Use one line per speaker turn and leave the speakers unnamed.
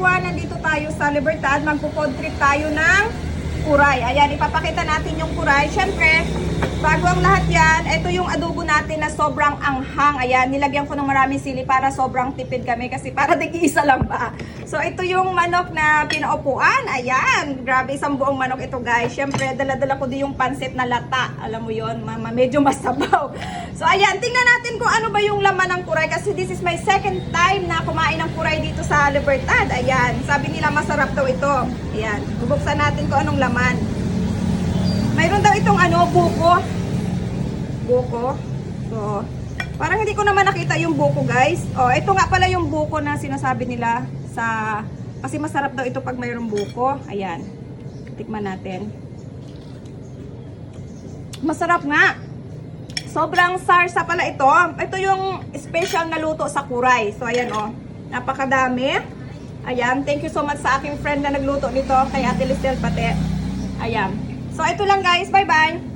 everyone, nandito tayo sa Libertad. Magpo-food trip tayo ng kuray. Ayan, ipapakita natin yung kuray. Siyempre, bago ang lahat yan, ito yung adobo natin na sobrang anghang. Ayan, nilagyan ko ng maraming sili para sobrang tipid kami kasi para tig-isa lang ba. So, ito yung manok na pinaupuan. Ayan, grabe, isang buong manok ito guys. Siyempre, dala-dala ko din yung pansit na lata. Alam mo yon, medyo masabaw. So, ayan, tingnan natin kung ano ba yung laman ng kuray kasi this is my second time na kumain ng kuray dito sa Libertad. Ayan, sabi nila masarap daw ito. Ayan, bubuksan natin kung anong laman. Mayroon daw itong buko. Buko. So, parang hindi ko naman nakita yung buko guys. Oh, ito nga pala yung buko na sinasabi nila kasi masarap daw ito pag mayroong buko. Ayan. Tikman natin. Masarap nga. Sobrang sarsa pala ito. Ito yung special na luto sa kuray. So, ayan oh. Napakadami. Ayan. Thank you so much sa aking friend na nagluto nito. Kay Ate Lisel pati. Ayan. So, ito lang guys. Bye-bye.